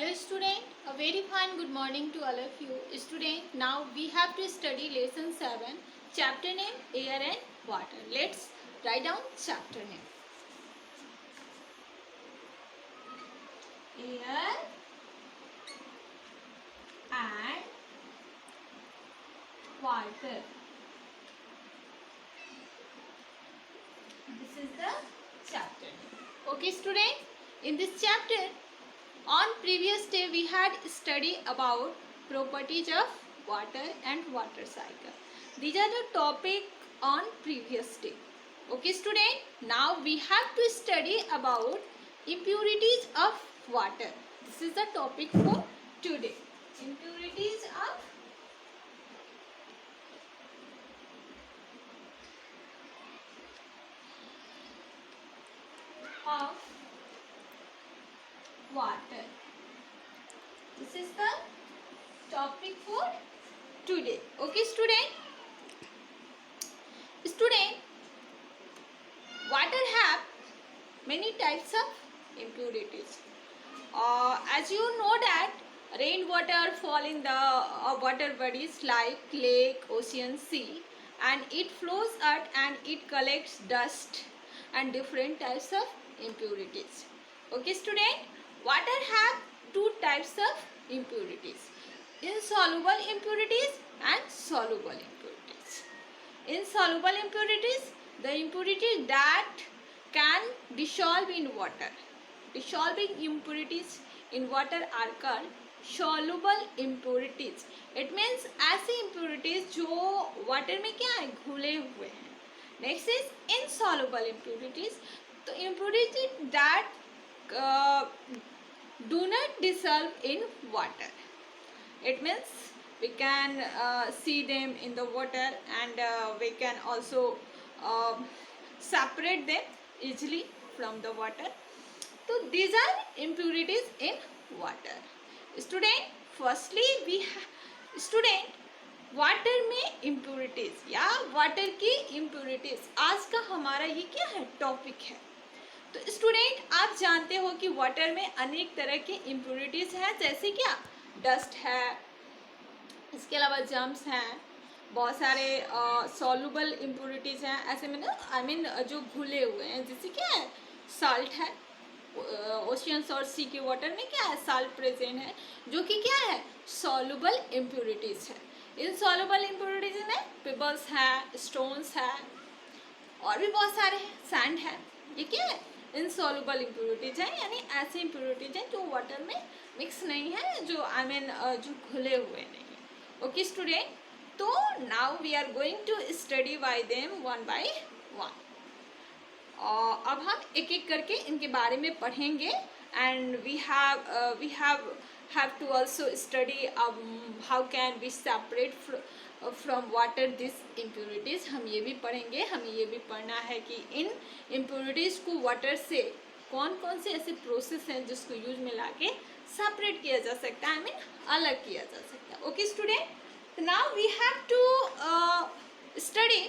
Hello student, a very fine good morning to all of you. Student, now we have to study lesson 7, chapter name air and water. Let's write down chapter name. Air and water. This is the chapter name. Okay student, in this chapter, on previous day we had studied about properties of water and water cycle. These are the topic on previous day. Okay student, now we have to study about impurities of water. This is the topic for today. Impurities of water. This is the topic for today. Okay student, water have many types of impurities. As you know that rainwater fall in the water bodies like lake, ocean, sea, and it flows out and it collects dust and different types of impurities. Okay student, water have two types of impurities: insoluble impurities and soluble impurities. Insoluble impurities, the impurities that can dissolve in water. Dissolving impurities in water are called soluble impurities. It means ऐसी impurities जो water में क्या है, घुले हुए हैं. Next is insoluble impurities. तो impurities that do not dissolve in water. It means we can see them in the water and we can also separate them easily from the water. So these are impurities in water. Student, firstly we student water में impurities या water की impurities आज का हमारा ये क्या है, topic है. तो स्टूडेंट आप जानते हो कि वाटर में अनेक तरह की इम्प्योरिटीज हैं, जैसे क्या डस्ट है, इसके अलावा जम्स हैं, बहुत सारे सॉल्युबल इम्प्योरिटीज हैं. ऐसे में ना आई मीन जो घुले हुए हैं, जैसे क्या है साल्ट है, ओशियंस और सी के वाटर में क्या है साल्ट प्रेजेंट है, जो कि क्या है सॉल्युबल इम्प्योरिटीज है. इन सॉल्युबल इम्प्योरिटीज में पिबल्स है, स्टोन्स है और भी बहुत सारे हैं, सैंड है. ये क्या है इनसॉल्युबल इम्प्योरिटीज हैं, यानी ऐसी इम्प्योरिटीज हैं जो वाटर में मिक्स नहीं है, जो आई मीन जो घुले हुए नहीं है. ओके स्टूडेंट, तो now we are going to study by them one by one. अब हम एक एक करके इनके बारे में पढ़ेंगे and we have to also study how can be separate from water this impurities. हम ये भी पढ़ेंगे, हमें ये भी पढ़ना है कि इन इम्प्योरिटीज़ को वाटर से कौन कौन से ऐसे प्रोसेस हैं जिसको यूज में ला के सेपरेट किया जा सकता है, आई मीन अलग किया जा सकता है. Okay student, now we have to study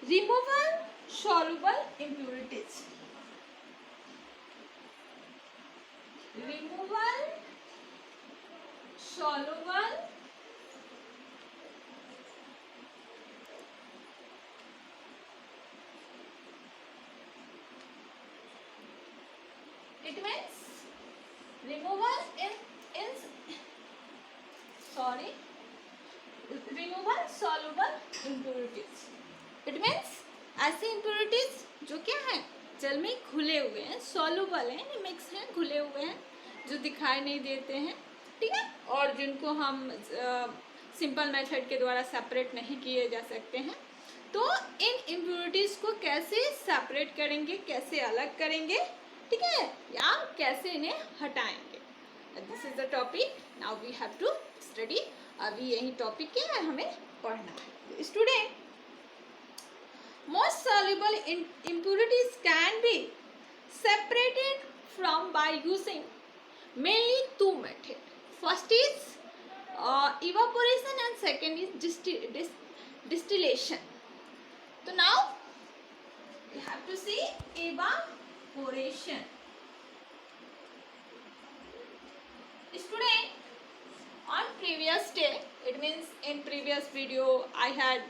removal soluble impurities. Removal soluble it means removal removal soluble impurities. It means ऐसे इम्प्योरिटीज जो क्या है जल में घुले हुए हैं, सॉल्युबल हैं, मिक्स हैं, घुले हुए हैं, जो दिखाई नहीं देते हैं, ठीक है, और जिनको हम सिंपल मेथड के द्वारा सेपरेट नहीं किए जा सकते हैं. तो इन इम्प्योरिटीज को कैसे सेपरेट करेंगे, कैसे अलग करेंगे, ठीक है, या कैसे इन्हें हटाएंगे. This is the topic. Now we have to study. अभी यही टॉपिक क्या है, हमें पढ़ना है. Student, most soluble impurities can be separated from by using mainly two methods. First is evaporation and second is distillation. So now we have to see evaporation. Thursday, it means in previous video I had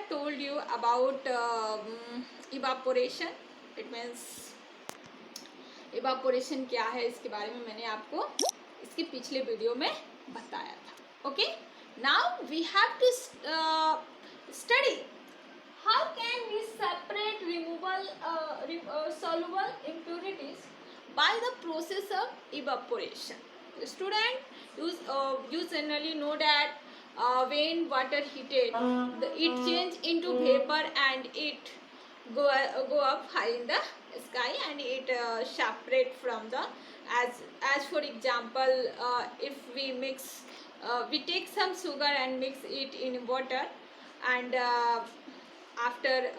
told you about evaporation. It means evaporation क्या है, इसके बारे में मैंने आपको इसके पिछले video में बताया था. Okay, now we have to study how can we separate soluble impurities by the process of evaporation. Student, you generally know that when water heated, it change into vapor and it go up high in the sky, and it separate from the, as for example, if we take some sugar and mix it in water, and after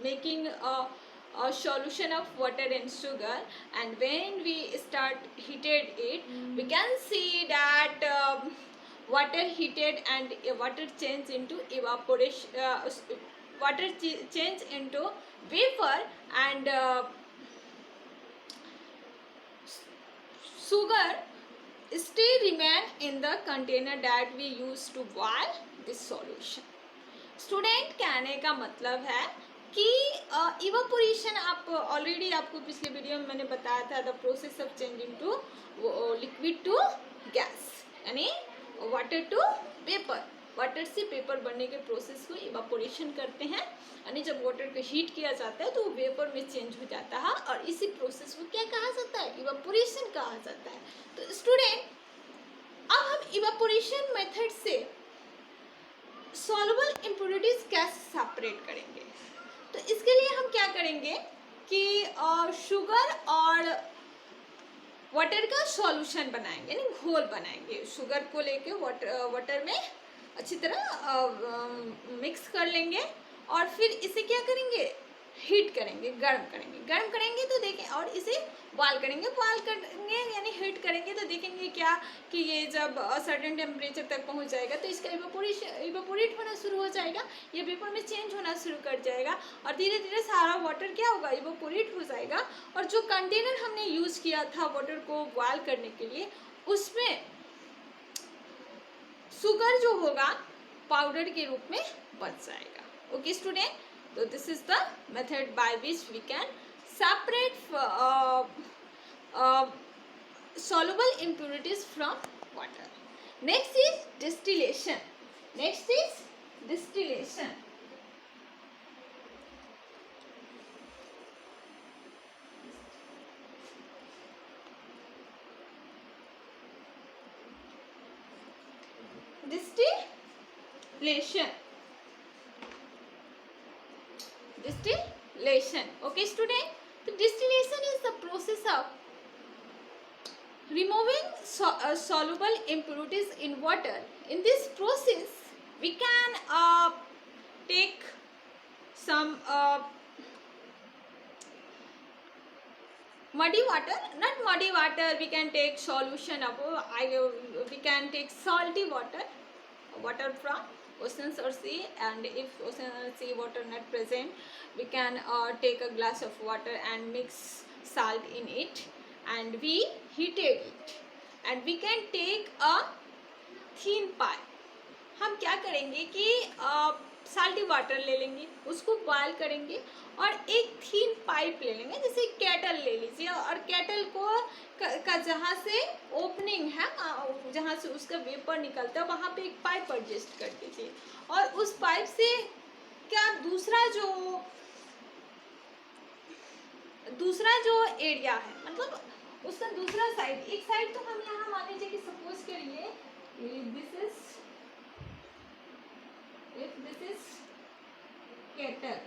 making a solution of water and sugar, and when we start heated it, we can see that water heated and water change into evaporation, water change into vapor, and sugar still remain in the container that we use to boil this solution. Student, कहने का मतलब है कि evaporation, आप already आपको पिछले video में मैंने बताया था, the process of changing to liquid to gas, यानी वाटर टू पेपर. वाटर से पेपर बनने के प्रोसेस को इवापोरेशन करते हैं, यानी जब वाटर को हीट किया जाता है तो वो वेपर में चेंज हो जाता है, और इसी प्रोसेस को क्या कहा जाता है, इवापोरेशन कहा जाता है. तो स्टूडेंट, अब हम इवापोरेशन मेथड से सॉल्युबल इम्प्योरिटीज कैसे सेपरेट करेंगे. तो इसके लिए हम क्या करेंगे कि शुगर और वाटर का सॉल्यूशन बनाएंगे, यानी घोल बनाएंगे. शुगर को लेके वाटर में अच्छी तरह मिक्स कर लेंगे, और फिर इसे क्या करेंगे, हीट करेंगे, गर्म करेंगे तो देखें, और इसे बॉयल करेंगे यानी हीट करेंगे तो देखेंगे क्या कि ये जब सर्टेन टेम्परेचर तक पहुंच जाएगा तो इसका इवापोरेट होना शुरू हो जाएगा, ये वेपर में चेंज होना शुरू कर जाएगा, और धीरे धीरे सारा वाटर क्या होगा, इवापोरेट हो जाएगा. और जो कंटेनर हमने यूज किया था वाटर को बॉयल करने के लिए, उसमें शुगर जो होगा पाउडर के रूप में बच जाएगा. Okay student, so this is the method by which we can separate soluble impurities from water. Next is distillation. Distillation okay student, so distillation is the process of removing soluble impurities in water. In this process we can take some muddy water, not muddy water, we can take solution of we can take salty water from oceans or sea, and if ocean or sea water not present, we can take a glass of water and mix salt in it, and we heated it, and we can take a thin pipe. हम क्या करेंगे कि salty water ले लेंगे, उसको boil करेंगे, और एक थीन पाइप ले लेंगे, जैसे केटल ले लीजिए, और केटल को का जहाँ से ओपनिंग है, जहाँ से उसका वेपर निकलता है, वहाँ पे एक पाइप एडजस्ट कर दीजिए, और उस पाइप से क्या दूसरा जो एरिया है, मतलब उसका दूसरा साइड, एक साइड तो हम यहाँ मान लीजिए कि सपोज करिए दिस इज केटल,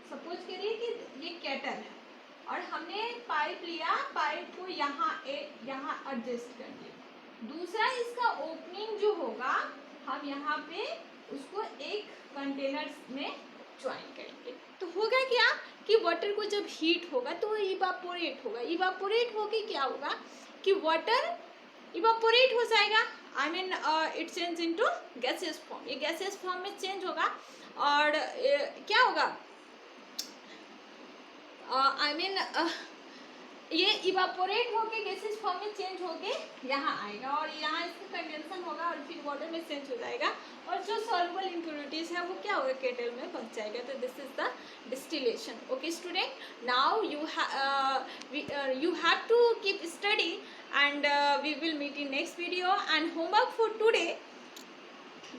सपोज करिए कि ये केटल है, और हमने पाइप लिया, पाइप को यहाँ एडजस्ट कर दिया, दूसरा इसका ओपनिंग जो होगा हम यहाँ पे उसको एक कंटेनर में ज्वाइन करेंगे. तो होगा क्या कि वाटर को जब हीट होगा तो वो इवापोरेट होगा, इवापोरेट होके क्या होगा कि वाटर इवापोरेट हो जाएगा, I mean it change into gaseous form, ये गैसियस फॉर्म में चेंज होगा, और क्या होगा, आई मीन ये इवापोरेट होके गैसेस फॉर्म में चेंज होके यहाँ आएगा और यहाँ इसका कंडेंसन होगा और फिर वाटर में चेंज हो जाएगा और जो सॉल्युबल इम्प्योरिटीज है वो क्या होगा, केटल में पहुँच जाएगा. तो this is the distillation. Okay student, now you have to keep study and we will meet in next video. And homework for today,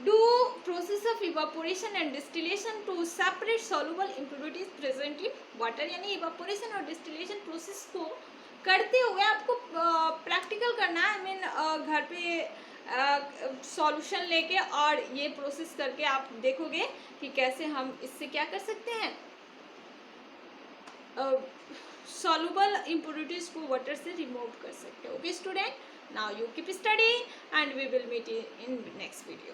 do process of evaporation and distillation to separate soluble impurities present in water. यानी evaporation और distillation process को करते हुए आपको practical करना है. I mean घर पे सॉल्यूशन लेके और ये प्रोसेस करके आप देखोगे कि कैसे हम इससे क्या कर सकते हैं, soluble impurities को वाटर से रिमूव कर सकते हो. Okay student, now you keep studying and we will meet in next video.